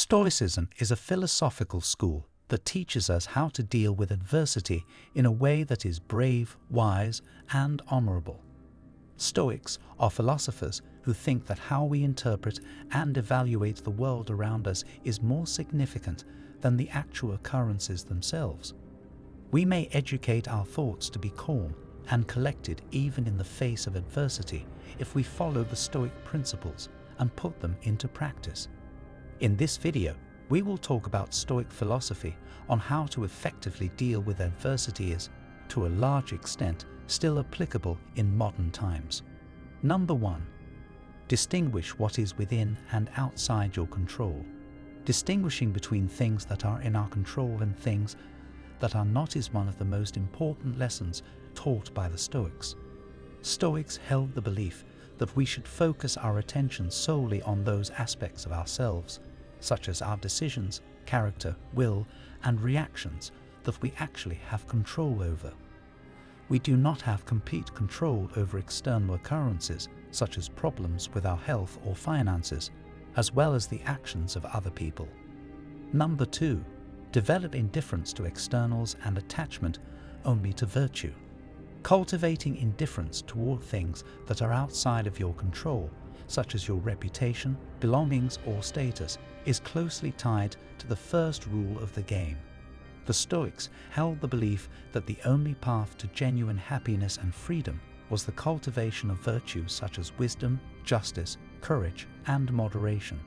Stoicism is a philosophical school that teaches us how to deal with adversity in a way that is brave, wise, and honorable. Stoics are philosophers who think that how we interpret and evaluate the world around us is more significant than the actual occurrences themselves. We may educate our thoughts to be calm and collected even in the face of adversity if we follow the Stoic principles and put them into practice. In this video, we will talk about Stoic philosophy on how to effectively deal with adversity is, to a large extent, still applicable in modern times. Number 1. Distinguish what is within and outside your control. Distinguishing between things that are in our control and things that are not is one of the most important lessons taught by the Stoics. Stoics held the belief that we should focus our attention solely on those aspects of ourselves, such as our decisions, character, will, and reactions that we actually have control over. We do not have complete control over external occurrences, such as problems with our health or finances, as well as the actions of other people. Number 2. Develop indifference to externals and attachment only to virtue. Cultivating indifference toward things that are outside of your control, such as your reputation, belongings, or status, is closely tied to the first rule of the game. The Stoics held the belief that the only path to genuine happiness and freedom was the cultivation of virtues such as wisdom, justice, courage, and moderation.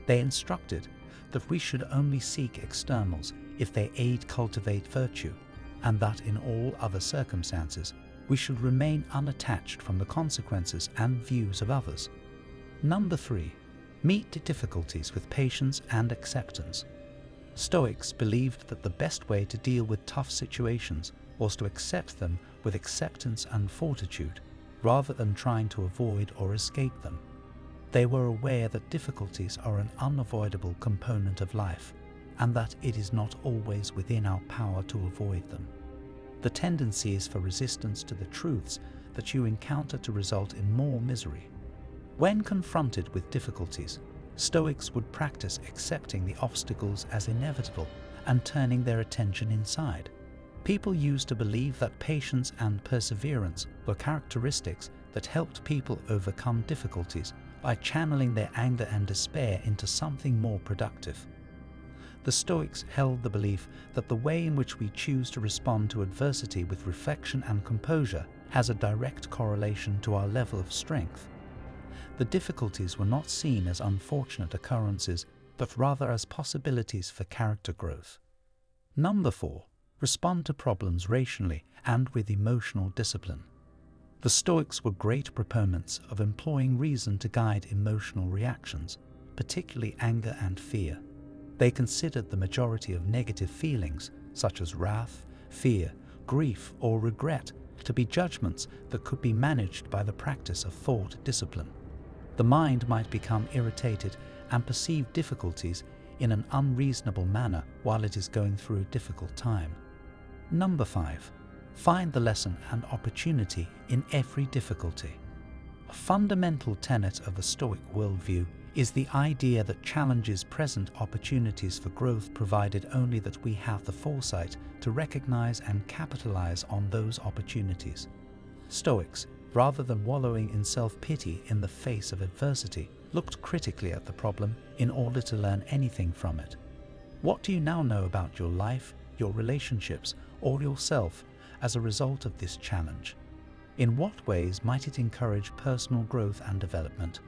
They instructed that we should only seek externals if they aid cultivate virtue, and that in all other circumstances we should remain unattached from the consequences and views of others. Number 3. Meet difficulties with patience and acceptance. Stoics believed that the best way to deal with tough situations was to accept them with acceptance and fortitude, rather than trying to avoid or escape them. They were aware that difficulties are an unavoidable component of life, and that it is not always within our power to avoid them. The tendency is for resistance to the truths that you encounter to result in more misery. When confronted with difficulties, Stoics would practice accepting the obstacles as inevitable and turning their attention inside. People used to believe that patience and perseverance were characteristics that helped people overcome difficulties by channeling their anger and despair into something more productive. The Stoics held the belief that the way in which we choose to respond to adversity with reflection and composure has a direct correlation to our level of strength. The difficulties were not seen as unfortunate occurrences, but rather as possibilities for character growth. Number 4. Respond to problems rationally and with emotional discipline. The Stoics were great proponents of employing reason to guide emotional reactions, particularly anger and fear. They considered the majority of negative feelings, such as wrath, fear, grief, or regret, to be judgments that could be managed by the practice of thought discipline. The mind might become irritated and perceive difficulties in an unreasonable manner while it is going through a difficult time. Number 5. Find the lesson and opportunity in every difficulty. A fundamental tenet of the Stoic worldview is the idea that challenges present opportunities for growth, provided only that we have the foresight to recognize and capitalize on those opportunities. Stoics, rather than wallowing in self-pity in the face of adversity, looked critically at the problem in order to learn anything from it. What do you now know about your life, your relationships, or yourself as a result of this challenge? In what ways might it encourage personal growth and development?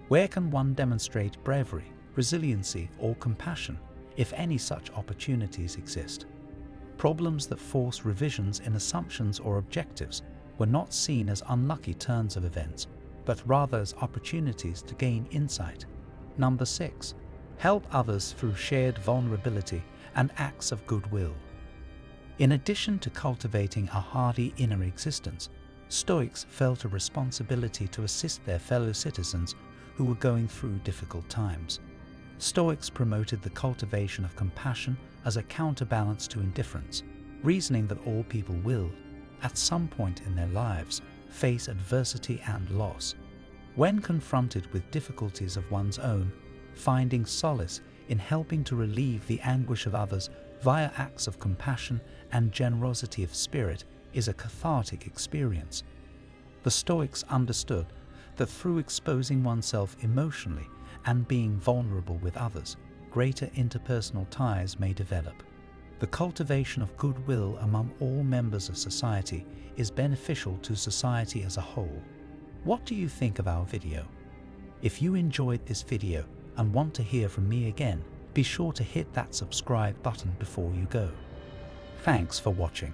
Where can one demonstrate bravery, resiliency, or compassion, if any such opportunities exist? Problems that force revisions in assumptions or objectives were not seen as unlucky turns of events, but rather as opportunities to gain insight. Number 6. Help others through shared vulnerability and acts of goodwill. In addition to cultivating a hardy inner existence, Stoics felt a responsibility to assist their fellow citizens who were going through difficult times. Stoics promoted the cultivation of compassion as a counterbalance to indifference, reasoning that all people will, at some point in their lives, face adversity and loss. When confronted with difficulties of one's own, finding solace in helping to relieve the anguish of others via acts of compassion and generosity of spirit is a cathartic experience. The Stoics understood that through exposing oneself emotionally and being vulnerable with others, greater interpersonal ties may develop. The cultivation of goodwill among all members of society is beneficial to society as a whole. What do you think of our video? If you enjoyed this video and want to hear from me again, be sure to hit that subscribe button before you go. Thanks for watching.